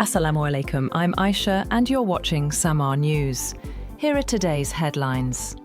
Assalamu alaikum, I'm Aisha and you're watching Samaa News. Here are today's headlines.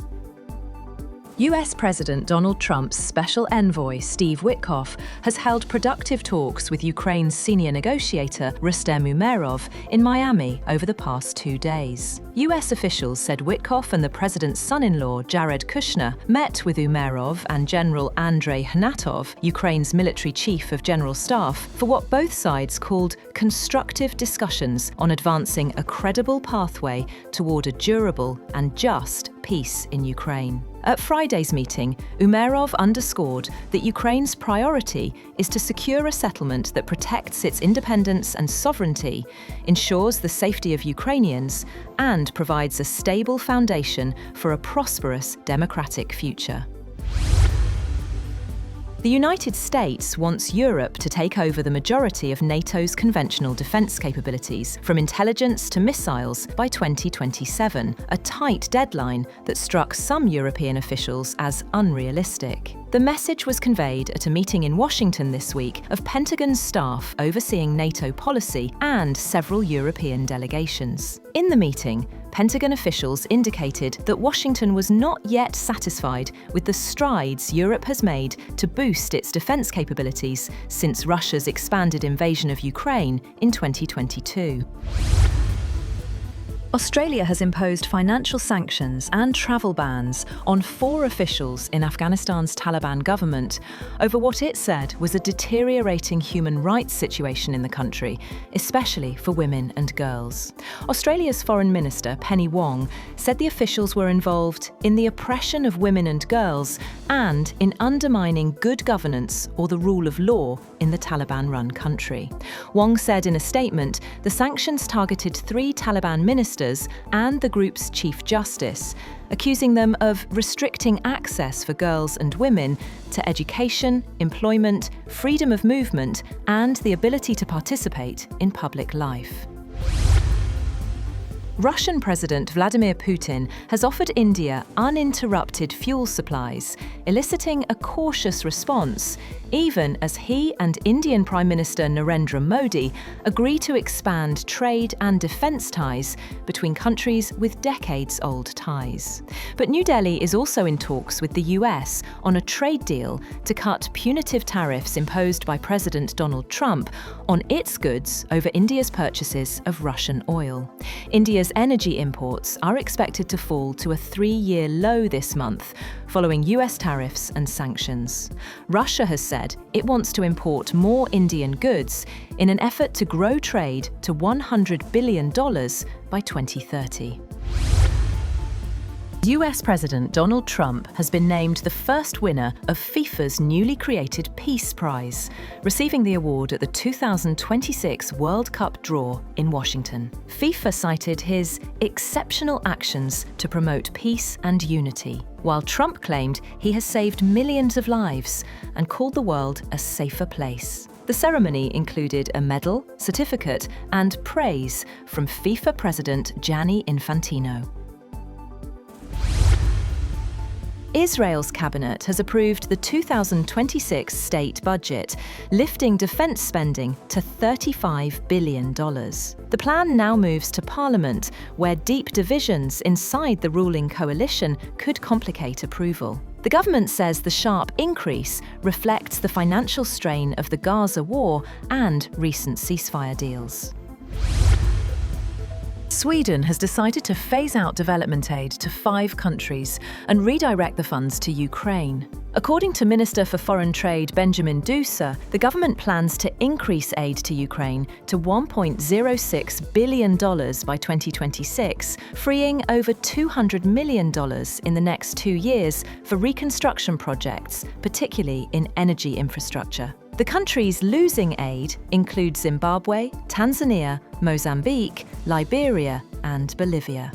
US President Donald Trump's special envoy, Steve Witkoff, has held productive talks with Ukraine's senior negotiator, Rustem Umerov, in Miami over the past 2 days. US officials said Witkoff and the president's son-in-law, Jared Kushner, met with Umerov and General Andriy Hnatov, Ukraine's military chief of general staff, for what both sides called constructive discussions on advancing a credible pathway toward a durable and just peace in Ukraine. At Friday's meeting, Umerov underscored that Ukraine's priority is to secure a settlement that protects its independence and sovereignty, ensures the safety of Ukrainians, and provides a stable foundation for a prosperous democratic future. The United States wants Europe to take over the majority of NATO's conventional defence capabilities, from intelligence to missiles, by 2027, a tight deadline that struck some European officials as unrealistic. The message was conveyed at a meeting in Washington this week of Pentagon staff overseeing NATO policy and several European delegations. In the meeting, Pentagon officials indicated that Washington was not yet satisfied with the strides Europe has made to boost its defence capabilities since Russia's expanded invasion of Ukraine in 2022. Australia has imposed financial sanctions and travel bans on 4 officials in Afghanistan's Taliban government over what it said was a deteriorating human rights situation in the country, especially for women and girls. Australia's Foreign Minister, Penny Wong, said the officials were involved in the oppression of women and girls and in undermining good governance or the rule of law in the Taliban-run country. Wong said in a statement the sanctions targeted 3 Taliban ministers and the group's Chief Justice, accusing them of restricting access for girls and women to education, employment, freedom of movement, and the ability to participate in public life. Russian President Vladimir Putin has offered India uninterrupted fuel supplies, eliciting a cautious response, even as he and Indian Prime Minister Narendra Modi agree to expand trade and defence ties between countries with decades-old ties. But New Delhi is also in talks with the US on a trade deal to cut punitive tariffs imposed by President Donald Trump on its goods over India's purchases of Russian oil. India's energy imports are expected to fall to a 3-year low this month, following US tariffs and sanctions. Russia has said it wants to import more Indian goods in an effort to grow trade to $100 billion by 2030. US President Donald Trump has been named the first winner of FIFA's newly created Peace Prize, receiving the award at the 2026 World Cup draw in Washington. FIFA cited his exceptional actions to promote peace and unity, while Trump claimed he has saved millions of lives and called the world a safer place. The ceremony included a medal, certificate, and praise from FIFA President Gianni Infantino. Israel's cabinet has approved the 2026 state budget, lifting defence spending to $35 billion. The plan now moves to Parliament, where deep divisions inside the ruling coalition could complicate approval. The government says the sharp increase reflects the financial strain of the Gaza war and recent ceasefire deals. Sweden has decided to phase out development aid to 5 countries and redirect the funds to Ukraine. According to Minister for Foreign Trade Benjamin Dusa, the government plans to increase aid to Ukraine to $1.06 billion by 2026, freeing over $200 million in the next 2 years for reconstruction projects, particularly in energy infrastructure. The countries losing aid include Zimbabwe, Tanzania, Mozambique, Liberia, and Bolivia.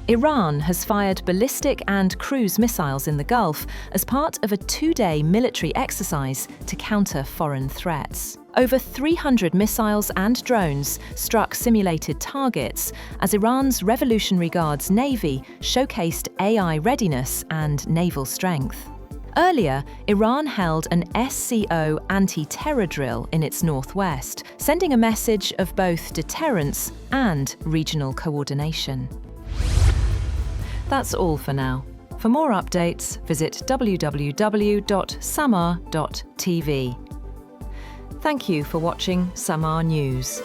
Iran has fired ballistic and cruise missiles in the Gulf as part of a 2-day military exercise to counter foreign threats. Over 300 missiles and drones struck simulated targets as Iran's Revolutionary Guards Navy showcased AI readiness and naval strength. Earlier, Iran held an SCO anti-terror drill in its northwest, sending a message of both deterrence and regional coordination. That's all for now. For more updates, visit www.samaa.tv. Thank you for watching Samaa News.